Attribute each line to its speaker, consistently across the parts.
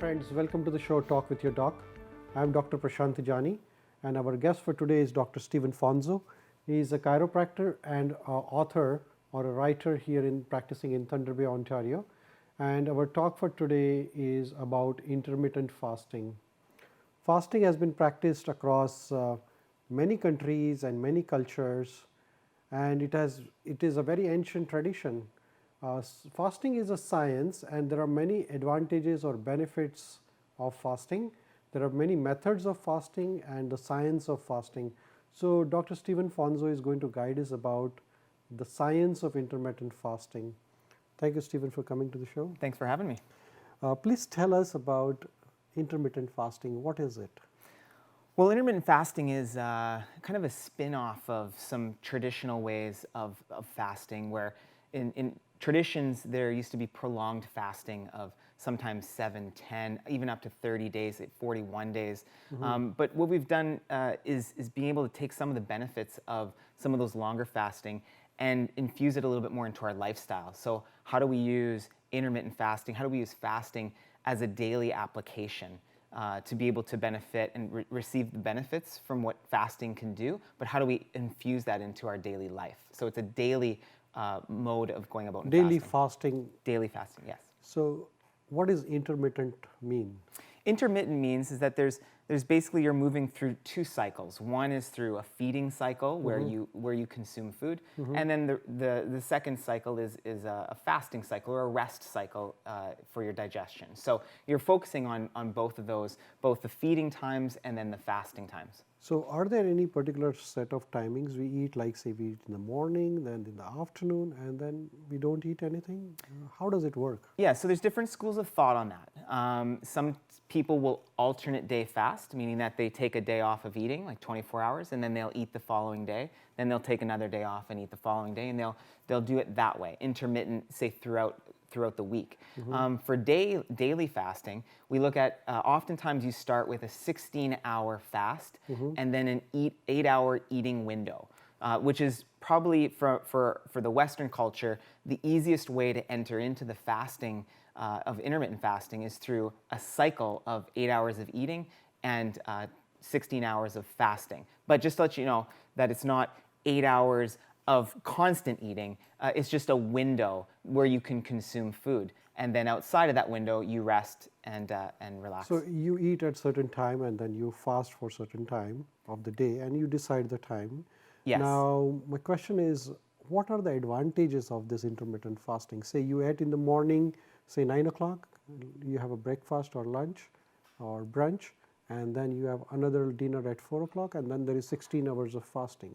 Speaker 1: friends, welcome to the show Talk with Your Doc. I'm Dr. Prashant Jani, and our guest for today is Dr. Stephen Fonso. He is a chiropractor and author or a writer here practicing in Thunder Bay, Ontario. And our talk for today is about intermittent fasting. Fasting has been practiced across many countries and many cultures, and it is a very ancient tradition. Fasting is a science, and there are many advantages or benefits of fasting. There are many methods of fasting and the science of fasting. So Dr. Stephen Fonso is going to guide us about the science of intermittent fasting. Thank you, Stephen, for coming to the show.
Speaker 2: Thanks for having me.
Speaker 1: Please tell us about intermittent fasting. What is it?
Speaker 2: Well, intermittent fasting is kind of a spin-off of some traditional ways of fasting, where in traditions there used to be prolonged fasting of sometimes 7, 10, even up to 30 days, 41 days. But what we've done is being able to take some of the benefits of some of those longer fasting and infuse it a little bit more into our lifestyle. So how do we use intermittent fasting? How do we use fasting as a daily application to be able to benefit and receive the benefits from what fasting can do, but how do we infuse that into our daily life? So it's a daily mode of going about
Speaker 1: Daily
Speaker 2: fasting.
Speaker 1: fasting.
Speaker 2: Daily fasting, yes.
Speaker 1: So what does intermittent mean?
Speaker 2: Intermittent means is that there's basically you're moving through two cycles. One is through a feeding cycle where you consume food, and then the second cycle is a fasting cycle or a rest cycle for your digestion. So you're focusing on both of those, both the feeding times and then the fasting times.
Speaker 1: So are there any particular set of timings we eat, like say we eat in the morning, then in the afternoon, and then we don't eat anything? How does it work?
Speaker 2: Yeah, so there's different schools of thought on that. Some people will alternate day fast, meaning that they take a day off of eating, like 24 hours, and then they'll eat the following day. Then they'll take another day off and eat the following day, and they'll do it that way, intermittent, say throughout the week. For daily fasting, we look at, oftentimes you start with a 16-hour fast and then an 8-hour eating window, which is probably for the Western culture, the easiest way to enter into the fasting of intermittent fasting is through a cycle of 8 hours of eating and 16 hours of fasting. But just to let you know that it's not 8 hours of constant eating, it's just a window where you can consume food. And then outside of that window, you rest and relax.
Speaker 1: So you eat at certain time and then you fast for certain time of the day and you decide the time.
Speaker 2: Yes.
Speaker 1: Now, my question is, what are the advantages of this intermittent fasting? Say you ate in the morning, say 9 o'clock, you have a breakfast or lunch or brunch, and then you have another dinner at 4 o'clock, and then there is 16 hours of fasting.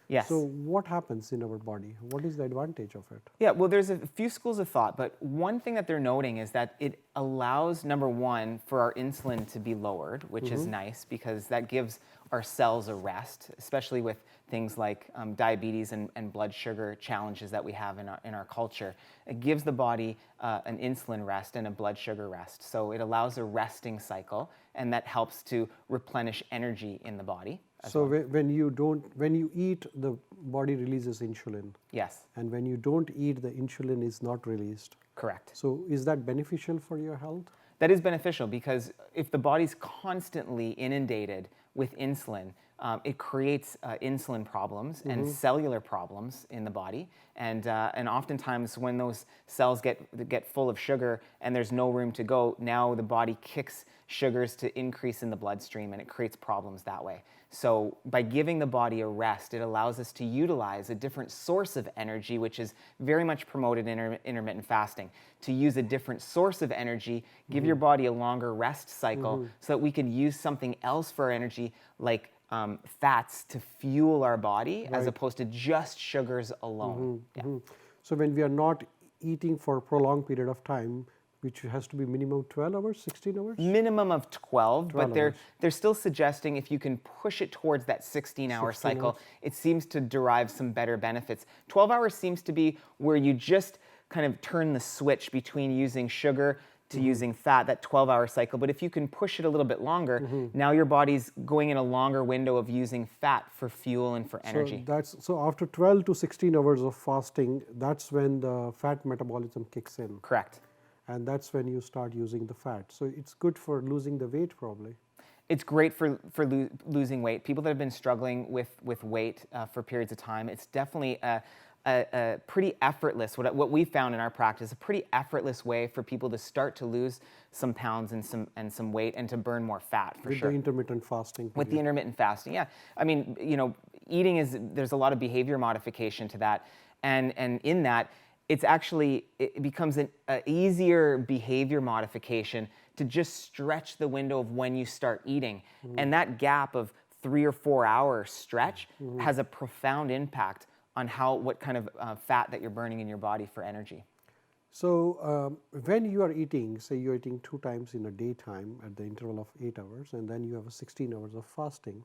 Speaker 2: Yes.
Speaker 1: So what happens in our body? What is the advantage of it?
Speaker 2: Yeah, well, there's a few schools of thought, but one thing that they're noting is that it allows, number one, for our insulin to be lowered, which is nice because that gives our cells a rest, especially with things like diabetes and blood sugar challenges that we have in our culture. It gives the body an insulin rest and a blood sugar rest. So it allows a resting cycle, and that helps to replenish energy in the body.
Speaker 1: So when you eat, the body releases insulin.
Speaker 2: Yes.
Speaker 1: And when you don't eat, the insulin is not released.
Speaker 2: Correct.
Speaker 1: So is that beneficial for your health?
Speaker 2: That is beneficial because if the body's constantly inundated with insulin, it creates insulin problems and cellular problems in the body. And oftentimes when those cells get full of sugar and there's no room to go, now the body kicks sugars to increase in the bloodstream and it creates problems that way. So by giving the body a rest, it allows us to utilize a different source of energy, which is very much promoted in intermittent fasting. To use a different source of energy, give your body a longer rest cycle so that we can use something else for our energy, like fats to fuel our body, as opposed to just sugars alone.
Speaker 1: So when we are not eating for a prolonged period of time, which has to be minimum 12 hours, 16 hours?
Speaker 2: Minimum of 12, but
Speaker 1: hours.
Speaker 2: they're still suggesting if you can push it towards that 16-hour cycle, it seems to derive some better benefits. 12 hours seems to be where you just kind of turn the switch between using sugar to using fat, that 12-hour cycle. But if you can push it a little bit longer, now your body's going in a longer window of using fat for fuel and for energy.
Speaker 1: So after 12 to 16 hours of fasting, that's when the fat metabolism kicks in.
Speaker 2: Correct.
Speaker 1: and that's when you start using the fat. So it's good for losing the weight probably.
Speaker 2: It's great for losing weight. People that have been struggling with weight for periods of time, it's definitely a pretty effortless, what we found in our practice, a pretty effortless way for people to start to lose some pounds and some weight and to burn more fat, for
Speaker 1: with
Speaker 2: sure.
Speaker 1: the intermittent fasting.
Speaker 2: With the intermittent fasting, yeah. I mean, eating there's a lot of behavior modification to that. And in that, it becomes an easier behavior modification to just stretch the window of when you start eating. And that gap of 3 or 4 hour stretch has a profound impact on what kind of fat that you're burning in your body for energy.
Speaker 1: So when you are eating, say you're eating 2 times in a daytime at the interval of 8 hours, and then you have a 16 hours of fasting.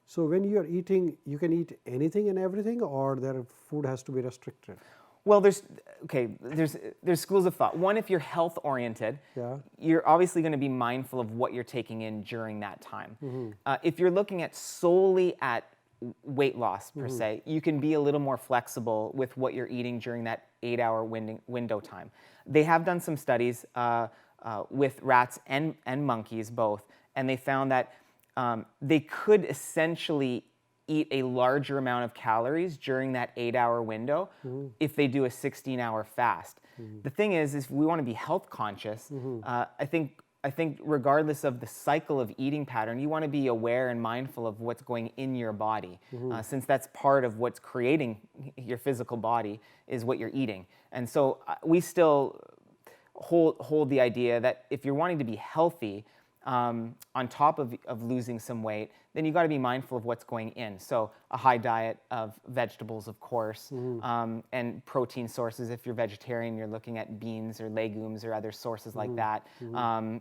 Speaker 1: So when you are eating, you can eat anything and everything, or their food has to be restricted?
Speaker 2: Well, there's schools of thought. One, if you're health oriented,
Speaker 1: Yeah.
Speaker 2: you're obviously going to be mindful of what you're taking in during that time. If you're looking at solely at weight loss per se, you can be a little more flexible with what you're eating during that 8 hour window time. They have done some studies with rats and monkeys both, and they found that they could essentially eat a larger amount of calories during that 8 hour window if they do a 16 hour fast. The thing is if we want to be health conscious, I think regardless of the cycle of eating pattern, you want to be aware and mindful of what's going in your body, since that's part of what's creating your physical body is what you're eating. And so we still hold the idea that if you're wanting to be healthy, on top of losing some weight, then you got to be mindful of what's going in. So a high diet of vegetables, of course, and protein sources. If you're vegetarian, you're looking at beans or legumes or other sources like that.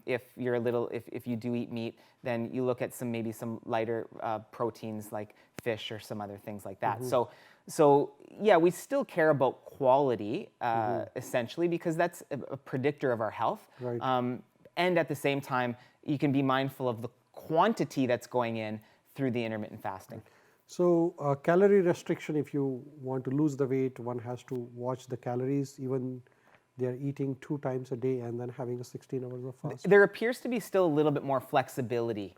Speaker 2: If you do eat meat, then you look at maybe some lighter proteins like fish or some other things like that. So yeah, we still care about quality essentially, because that's a predictor of our health.
Speaker 1: Right.
Speaker 2: And at the same time, you can be mindful of the quantity that's going in through the intermittent fasting.
Speaker 1: So calorie restriction, if you want to lose the weight, one has to watch the calories, even they are eating 2 times a day and then having a 16 hours of fast.
Speaker 2: There appears to be still a little bit more flexibility.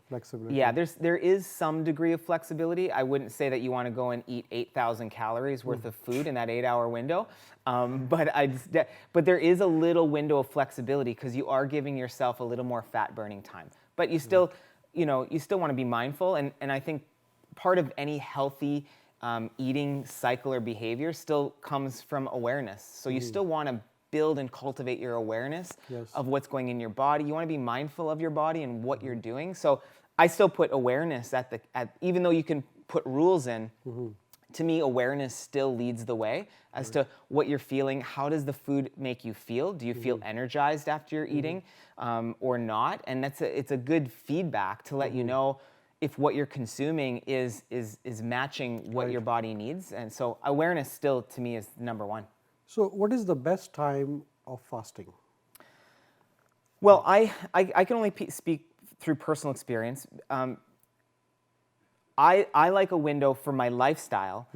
Speaker 2: Yeah, there is some degree of flexibility. I wouldn't say that you want to go and eat 8,000 calories worth of food in that 8 hour window. But there is a little window of flexibility because you are giving yourself a little more fat burning time. But you still, you still want to be mindful. And I think part of any healthy eating cycle or behavior still comes from awareness. So you still want to build and cultivate your awareness of what's going in your body. You want to be mindful of your body and what you're doing. So I still put awareness even though you can put rules in, to me, awareness still leads the way as to what you're feeling. How does the food make you feel? Do you feel energized after you're eating or not? And it's a good feedback to let you know if what you're consuming is matching what your body needs. And so awareness still, to me, is number one.
Speaker 1: So what is the best time of fasting?
Speaker 2: Well, I can only speak through personal experience. I like a window for my lifestyle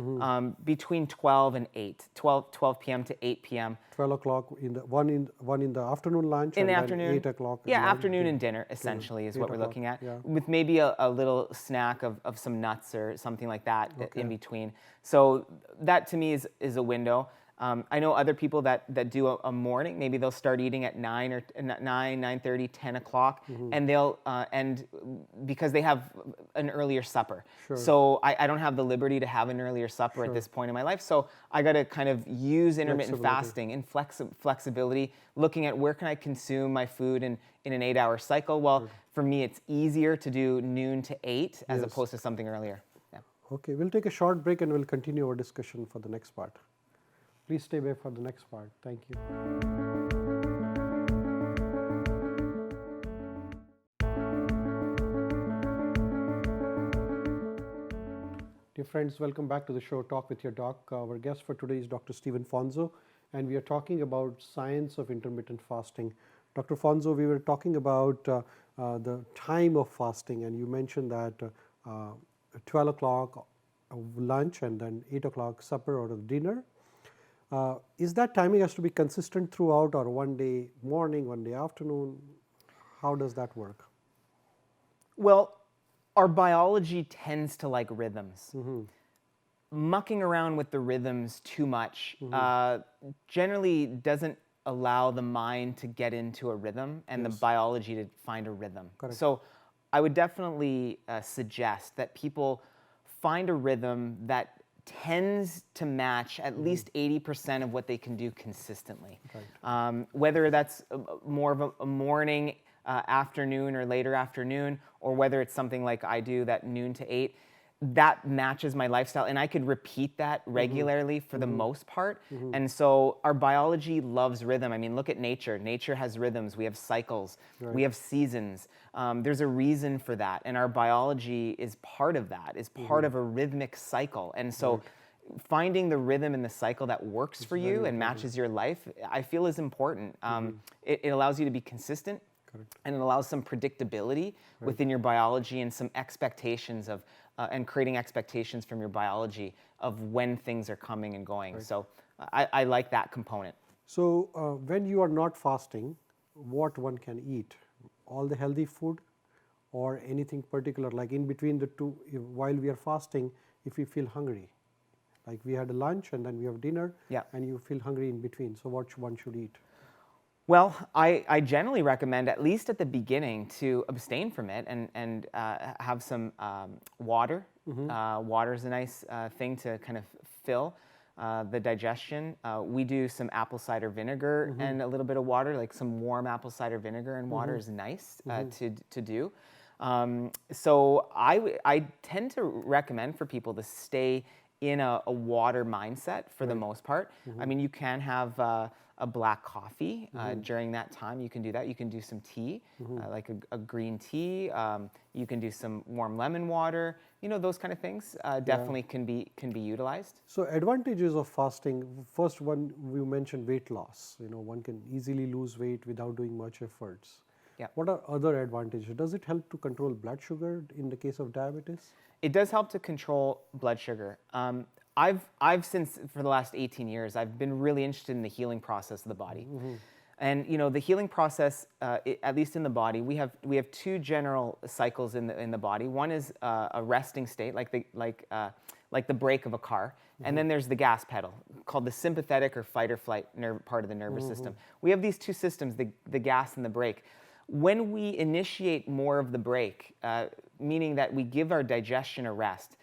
Speaker 2: between 12 and 8, 12 p.m. to 8 p.m.
Speaker 1: 12 o'clock one in the afternoon lunch,
Speaker 2: in
Speaker 1: and
Speaker 2: the
Speaker 1: then
Speaker 2: afternoon.
Speaker 1: 8 o'clock.
Speaker 2: Yeah, afternoon and dinner essentially is what we're looking at, with maybe a little snack of some nuts or something like that in between. So that to me is a window. I know other people that do a morning. Maybe they'll start eating at 9:30, 10 o'clock, and they'll and because they have an earlier supper.
Speaker 1: Sure.
Speaker 2: So I don't have the liberty to have an earlier supper at this point in my life. So I got to kind of use intermittent fasting and flexibility, looking at where can I consume my food in an 8 hour cycle. Well, for me, it's easier to do noon to 8 as opposed to something earlier. Yeah.
Speaker 1: Okay, we'll take a short break and we'll continue our discussion for the next part. Please stay back for the next part. Thank you. Dear friends, welcome back to the show Talk with Your Doc. Our guest for today is Dr. Stephen Fonso, and we are talking about science of intermittent fasting. Dr. Fonso, we were talking about the time of fasting, and you mentioned that 12 o'clock lunch and then 8 o'clock supper or dinner. Is that timing has to be consistent throughout, or one day morning, one day afternoon? How does that work?
Speaker 2: Well, our biology tends to like rhythms. Mucking around with the rhythms too much generally doesn't allow the mind to get into a rhythm and the biology to find a rhythm.
Speaker 1: Correct.
Speaker 2: So I would definitely suggest that people find a rhythm that tends to match at least 80% of what they can do consistently. Whether that's more of a morning, afternoon, or later afternoon, or whether it's something like I do, that noon to 8, that matches my lifestyle, and I could repeat that regularly for the most part. And so our biology loves rhythm. I mean, look at nature. Nature has rhythms. We have cycles. We have seasons. There's a reason for that, and our biology is part of that, is part of a rhythmic cycle. And so finding the rhythm in the cycle that works for you and matches your life, I feel is important. It allows you to be consistent. And it allows some predictability within your biology and some expectations of, and creating expectations from your biology of when things are coming and going. So I like that component.
Speaker 1: So when you are not fasting, what one can eat? All the healthy food, or anything particular, like in between the two, while we are fasting, if we feel hungry, like we had a lunch and then we have dinner, and you feel hungry in between, so what one should eat?
Speaker 2: Well, I generally recommend, at least at the beginning, to abstain from it and have some water. Water is a nice thing to kind of fill the digestion. We do some apple cider vinegar and a little bit of water, like some warm apple cider vinegar and water is nice to do. So I tend to recommend for people to stay in a water mindset for the most part. I mean, you can have a black coffee during that time. You can do that. You can do some tea, like a green tea. You can do some warm lemon water. You know, those kind of things definitely can be utilized.
Speaker 1: So advantages of fasting. First one, we mentioned weight loss. You know, one can easily lose weight without doing much efforts. What are other advantages? Does it help to control blood sugar in the case of diabetes?
Speaker 2: It does help to control blood sugar. I've since, for the last 18 years, I've been really interested in the healing process of the body. And you know, the healing process, at least in the body, we have two general cycles in the body. One is a resting state, like the brake of a car, and then there's the gas pedal, called the sympathetic or fight or flight part of the nervous system. We have these two systems, the gas and the brake. When we initiate more of the brake, meaning that we give our digestion a rest,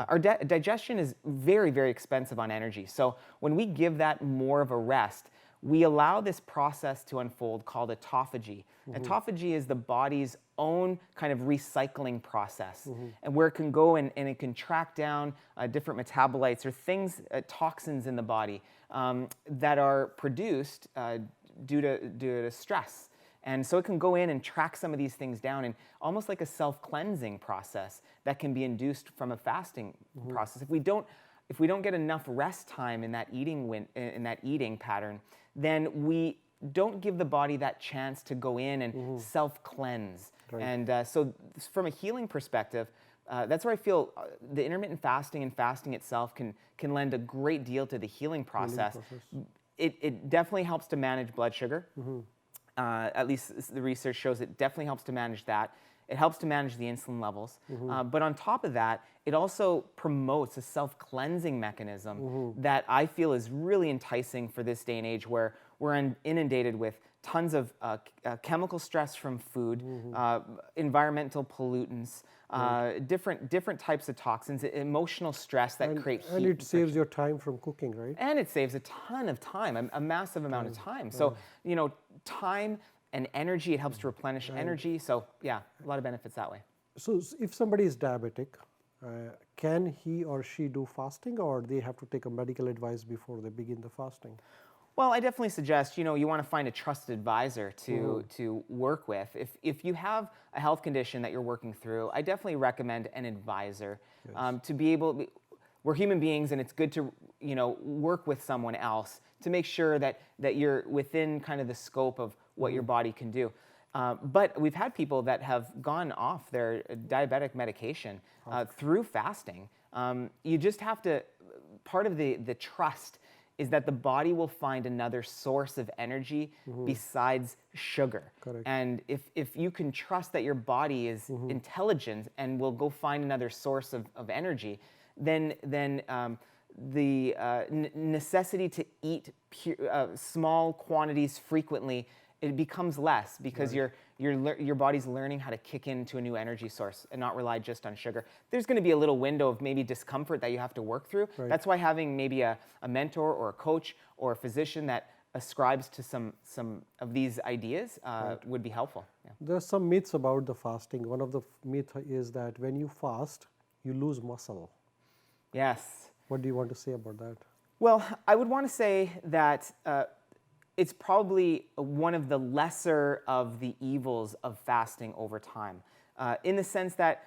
Speaker 2: our digestion is very, very expensive on energy. So when we give that more of a rest, we allow this process to unfold called autophagy. Autophagy is the body's own kind of recycling process, and where it can go and it can track down different metabolites or things, toxins in the body that are produced due to stress. And so it can go in and track some of these things down, and almost like a self-cleansing process that can be induced from a fasting process. If we don't get enough rest time in that eating pattern, then we don't give the body that chance to go in and self-cleanse. And so from a healing perspective, that's where I feel the intermittent fasting and fasting itself can lend a great deal to the healing process. It definitely helps to manage blood sugar. At least the research shows it definitely helps to manage that. It helps to manage the insulin levels. But on top of that, it also promotes a self-cleansing mechanism that I feel is really enticing for this day and age, where we're inundated with tons of chemical stress from food, environmental pollutants, different types of toxins, emotional stress that create heat.
Speaker 1: And it saves your time from cooking, right?
Speaker 2: And it saves a ton of time, a massive amount of time. So, you know, time and energy, it helps to replenish energy. So, yeah, a lot of benefits that way.
Speaker 1: So, if somebody is diabetic, can he or she do fasting, or they have to take a medical advice before they begin the fasting?
Speaker 2: Well, I definitely suggest, you know, you want to find a trusted advisor to work with. If you have a health condition that you're working through, I definitely recommend an advisor to be able. We're human beings, and it's good to, you know, work with someone else to make sure that you're within kind of the scope of what your body can do. But we've had people that have gone off their diabetic medication through fasting. You just have to, part of the trust is that the body will find another source of energy besides sugar.
Speaker 1: Correct.
Speaker 2: And if you can trust that your body is intelligent and will go find another source of energy, then the necessity to eat small quantities frequently, it becomes less because your body's learning how to kick into a new energy source and not rely just on sugar. There's going to be a little window of maybe discomfort that you have to work through.
Speaker 1: Right.
Speaker 2: That's why having maybe a mentor or a coach or a physician that ascribes to some of these ideas would be helpful. Yeah.
Speaker 1: There's some myths about the fasting. One of the myth is that when you fast, you lose muscle.
Speaker 2: Yes.
Speaker 1: What do you want to say about that?
Speaker 2: Well, I would want to say that it's probably one of the lesser of the evils of fasting over time, in the sense that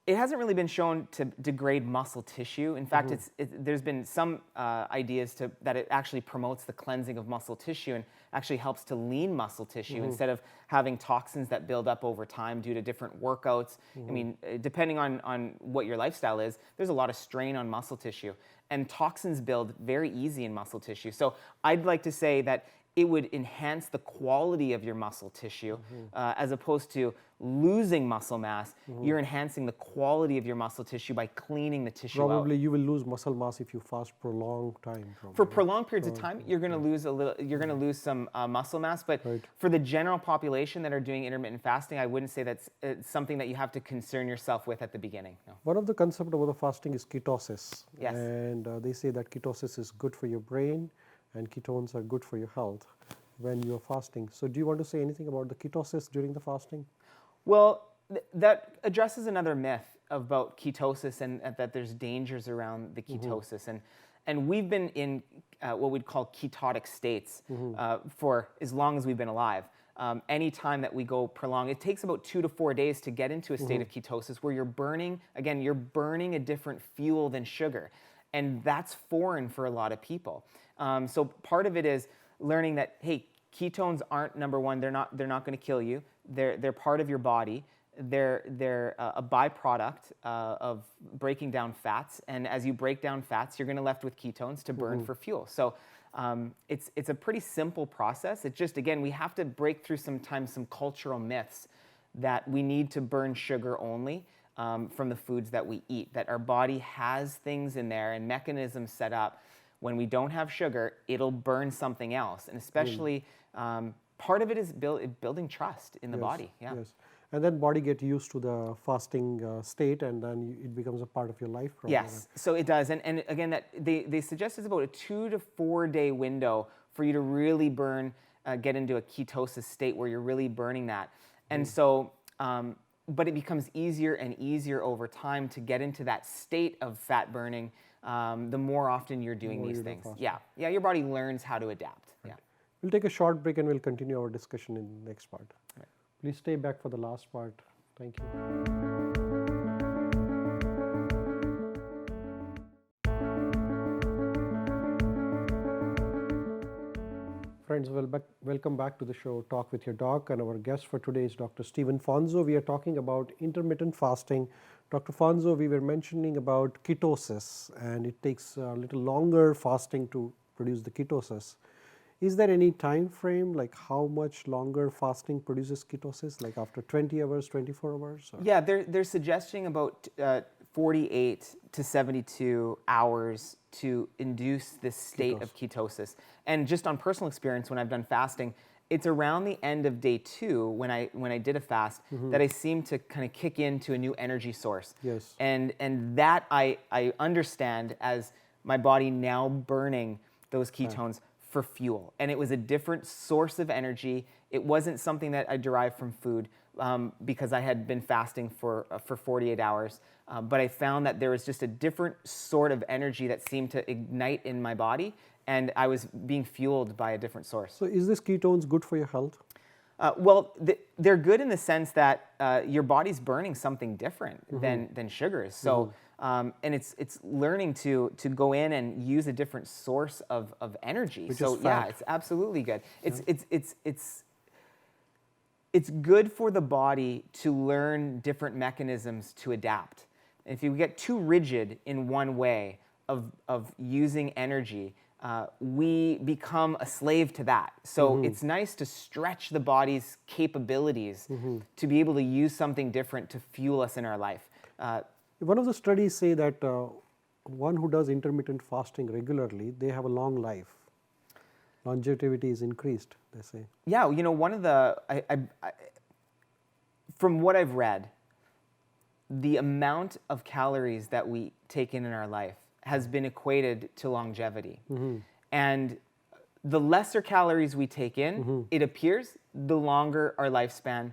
Speaker 2: it hasn't really been shown to degrade muscle tissue. In fact, there's been some ideas that it actually promotes the cleansing of muscle tissue and actually helps to lean muscle tissue instead of having toxins that build up over time due to different workouts. I mean, depending on what your lifestyle is, there's a lot of strain on muscle tissue, and toxins build very easy in muscle tissue. So I'd like to say that it would enhance the quality of your muscle tissue as opposed to losing muscle mass. You're enhancing the quality of your muscle tissue by cleaning the tissue out.
Speaker 1: Probably you will lose muscle mass if you fast for a long time.
Speaker 2: For prolonged periods of time, you're going to lose a little. You're going to lose some muscle mass. But for the general population that are doing intermittent fasting, I wouldn't say that's something that you have to concern yourself with at the beginning. No.
Speaker 1: One of the concepts about the fasting is ketosis.
Speaker 2: Yes.
Speaker 1: And they say that ketosis is good for your brain and ketones are good for your health when you are fasting. So do you want to say anything about the ketosis during the fasting?
Speaker 2: Well, that addresses another myth about ketosis and that there's dangers around the ketosis. And we've been in what we'd call ketotic states for as long as we've been alive. Any time that we go prolonged, it takes about 2 to 4 days to get into a state of ketosis where you're burning a different fuel than sugar. And that's foreign for a lot of people. So part of it is learning that, hey, ketones aren't, number one, they're not going to kill you. They're part of your body. They're a byproduct of breaking down fats. And as you break down fats, you're going to left with ketones to burn for fuel. So it's a pretty simple process. It's just, again, we have to break through sometimes some cultural myths that we need to burn sugar only from the foods that we eat, that our body has things in there and mechanisms set up. When we don't have sugar, it'll burn something else. And especially part of it is building trust in the body. Yeah.
Speaker 1: Yes. And then body get used to the fasting state, and then it becomes a part of your life. Probably.
Speaker 2: Yes, so it does. And again, that they suggest it's about a 2 to 4 day window for you to really get into a ketosis state where you're really burning that. And so, but it becomes easier and easier over time to get into that state of fat burning the more often you're doing these things. Yeah, your body learns how to adapt. Right. Yeah.
Speaker 1: We'll take a short break and we'll continue our discussion in the next part.
Speaker 2: Right.
Speaker 1: Please stay back for the last part. Thank you. Friends, welcome back to the show Talk with Your Doc, and our guest for today is Dr. Stephen Fonso. We are talking about intermittent fasting. Dr. Fonso, we were mentioning about ketosis, and it takes a little longer fasting to produce the ketosis. Is there any time frame, like how much longer fasting produces ketosis, like after 20 hours, 24 hours? Or?
Speaker 2: Yeah, they're suggesting about 48 to 72 hours to induce this state of ketosis. And just on personal experience, when I've done fasting, it's around the end of day 2 when I did a fast that I seem to kind of kick into a new energy source.
Speaker 1: Yes.
Speaker 2: And that I understand as my body now burning those ketones for fuel. And it was a different source of energy. It wasn't something that I derived from food because I had been fasting for 48 hours. But I found that there was just a different sort of energy that seemed to ignite in my body, and I was being fueled by a different source.
Speaker 1: So is this ketones good for your health?
Speaker 2: Well, they're good in the sense that your body's burning something different than sugars. So, and it's learning to go in and use a different source of energy.
Speaker 1: Which
Speaker 2: so
Speaker 1: is fat.
Speaker 2: yeah, it's absolutely good. It's good for the body to learn different mechanisms to adapt. If you get too rigid in one way of using energy, we become a slave to that. So it's nice to stretch the body's capabilities to be able to use something different to fuel us in our life.
Speaker 1: One of the studies say that one who does intermittent fasting regularly, they have a long life. Longevity is increased, they say.
Speaker 2: Yeah, you know, one of the, from what I've read, the amount of calories that we take in our life has been equated to longevity. And the lesser calories we take in, it appears, the longer our lifespan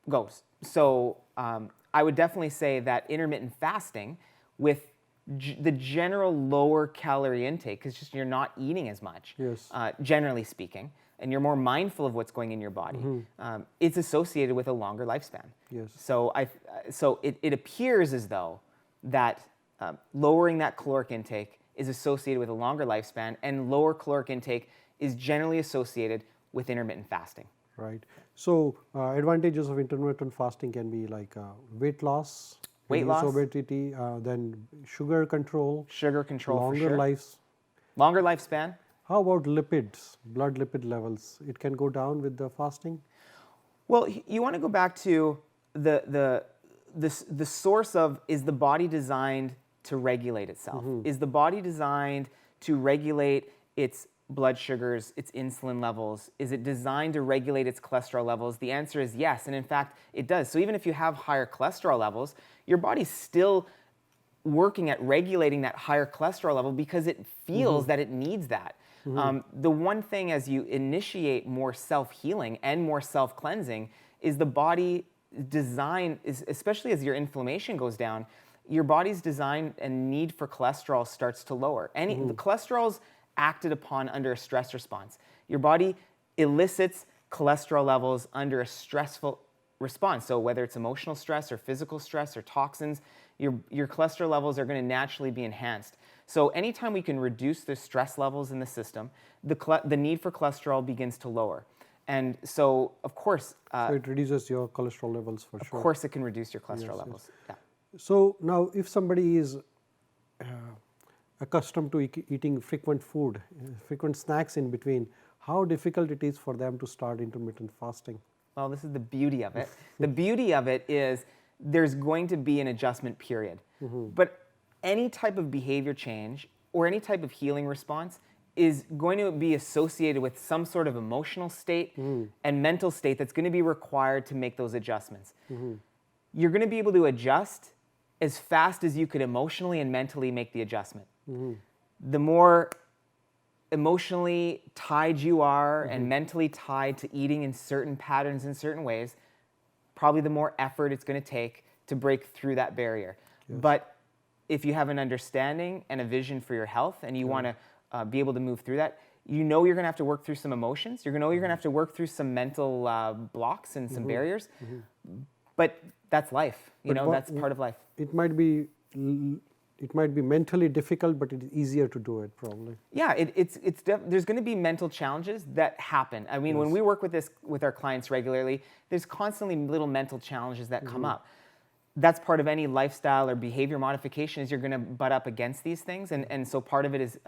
Speaker 2: goes. So I would definitely say that intermittent fasting with the general lower calorie intake, because just you're not eating as much,
Speaker 1: Yes.
Speaker 2: Generally speaking, and you're more mindful of what's going in your body, it's associated with a longer lifespan.
Speaker 1: Yes.
Speaker 2: So it appears as though that lowering that caloric intake is associated with a longer lifespan, and lower caloric intake is generally associated with intermittent fasting.
Speaker 1: Right. So advantages of intermittent fasting can be like weight loss,
Speaker 2: Weight
Speaker 1: reduce
Speaker 2: loss.
Speaker 1: obesity, then sugar control,
Speaker 2: Sugar control for
Speaker 1: longer
Speaker 2: sure.
Speaker 1: lives.
Speaker 2: Longer lifespan.
Speaker 1: How about lipids, blood lipid levels? It can go down with the fasting?
Speaker 2: Well, you want to go back to the source of, is the body designed to regulate itself? Is the body designed to regulate its blood sugars, its insulin levels? Is it designed to regulate its cholesterol levels? The answer is yes, and in fact, it does. So even if you have higher cholesterol levels, your body's still working at regulating that higher cholesterol level because it feels that it needs that. The one thing as you initiate more self-healing and more self-cleansing is the body design, especially as your inflammation goes down, your body's design and need for cholesterol starts to lower. The cholesterol's acted upon under a stress response. Your body elicits cholesterol levels under a stressful response. So whether it's emotional stress or physical stress or toxins, your cholesterol levels are going to naturally be enhanced. So anytime we can reduce the stress levels in the system, the need for cholesterol begins to lower. And so, of course,
Speaker 1: So it reduces your cholesterol levels for sure.
Speaker 2: of course it can reduce your cholesterol levels. Yeah.
Speaker 1: So now if somebody is accustomed to eating frequent food, frequent snacks in between, how difficult it is for them to start intermittent fasting?
Speaker 2: Well, this is the beauty of it. The beauty of it is there's going to be an adjustment period. But any type of behavior change or any type of healing response is going to be associated with some sort of emotional state and mental state that's going to be required to make those adjustments. You're going to be able to adjust as fast as you could emotionally and mentally make the adjustment. The more emotionally tied you are and mentally tied to eating in certain patterns in certain ways, probably the more effort it's going to take to break through that barrier. But if you have an understanding and a vision for your health and you want to be able to move through that, you know you're going to have to work through some emotions. You're going to have to work through some mental blocks and some barriers. But that's life. That's part of life.
Speaker 1: It might be mentally difficult, but it's easier to do it probably.
Speaker 2: Yeah, there's going to be mental challenges that happen. I mean, when we work with our clients regularly, there's constantly little mental challenges that come up. That's part of any lifestyle or behavior modification is you're going to butt up against these things. And so part of it is,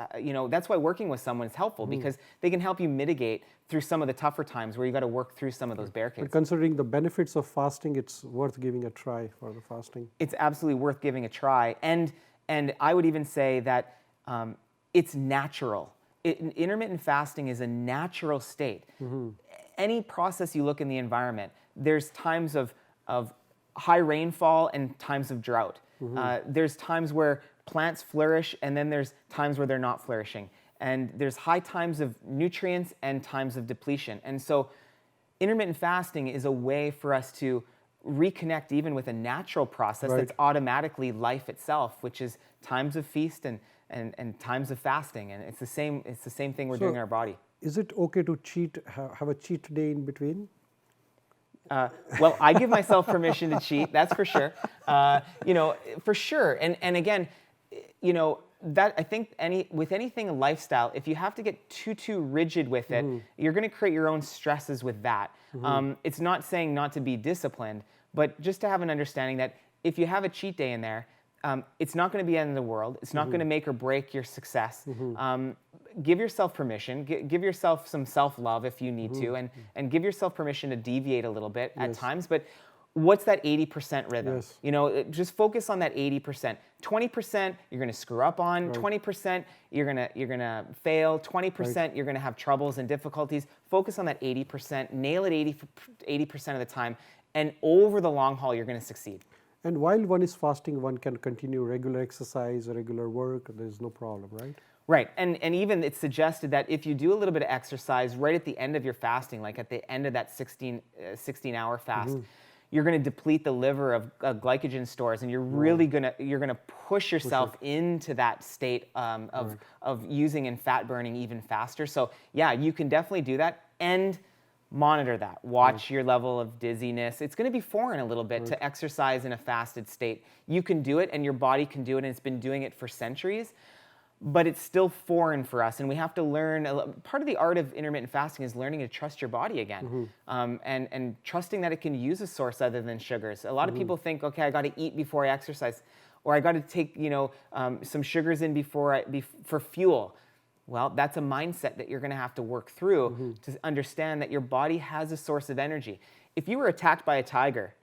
Speaker 2: that's why working with someone is helpful because they can help you mitigate through some of the tougher times where you got to work through some of those barricades.
Speaker 1: But considering the benefits of fasting, it's worth giving a try for the fasting.
Speaker 2: It's absolutely worth giving a try. And I would even say that it's natural. Intermittent fasting is a natural state. Any process you look in the environment, there's times of high rainfall and times of drought. There's times where plants flourish and then there's times where they're not flourishing. And there's high times of nutrients and times of depletion. And so intermittent fasting is a way for us to reconnect even with a natural process that's automatically life itself, which is times of feast and times of fasting. And it's the same thing we're doing in our body.
Speaker 1: Is it okay to have a cheat day in between?
Speaker 2: Well, I give myself permission to cheat, that's for sure. For sure. And again, that I think with anything in lifestyle, if you have to get too rigid with it, you're going to create your own stresses with that. It's not saying not to be disciplined, but just to have an understanding that if you have a cheat day in there, it's not going to be the end of the world. It's not going to make or break your success. Give yourself permission. Give yourself some self-love if you need to, and give yourself permission to deviate a little bit at times. But what's that 80% rhythm?
Speaker 1: Yes.
Speaker 2: You know, just focus on that 80%. 20% you're going to screw up on. 20% you're going to fail. 20% you're going to have troubles and difficulties. Focus on that 80%. Nail it 80% of the time, and over the long haul, you're going to succeed.
Speaker 1: And while one is fasting, one can continue regular exercise or regular work. There's no problem, right?
Speaker 2: Right, and even it's suggested that if you do a little bit of exercise right at the end of your fasting, like at the end of that 16-hour fast, you're going to deplete the liver of glycogen stores, and you're really going to push yourself into that state of using and fat burning even faster. So yeah, you can definitely do that, and monitor that. Watch your level of dizziness. It's going to be foreign a little bit to exercise in a fasted state. You can do it, and your body can do it, and it's been doing it for centuries. But it's still foreign for us, and we have to learn. Part of the art of intermittent fasting is learning to trust your body again, and trusting that it can use a source other than sugars. A lot of people think, okay, I got to eat before I exercise, or I got to take some sugars in for fuel. Well, that's a mindset that you're going to have to work through to understand that your body has a source of energy. If you were attacked by a tiger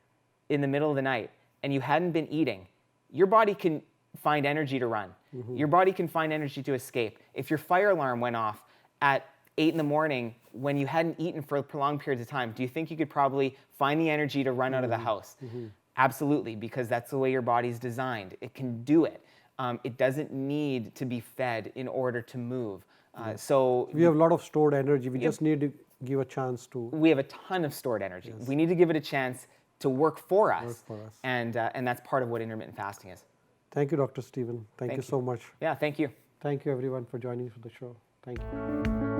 Speaker 2: in the middle of the night and you hadn't been eating, your body can find energy to run. Your body can find energy to escape. If your fire alarm went off at 8 in the morning when you hadn't eaten for prolonged periods of time, do you think you could probably find the energy to run out of the house? Absolutely, because that's the way your body's designed. It can do it. It doesn't need to be fed in order to move. So
Speaker 1: we have a lot of stored energy. We just need to give a chance to.
Speaker 2: We have a ton of stored energy. We need to give it a chance to work for us. And that's part of what intermittent fasting is.
Speaker 1: Thank you, Dr. Stephen. Thank you so much.
Speaker 2: Yeah, thank you.
Speaker 1: Thank you, everyone, for joining for the show. Thank you.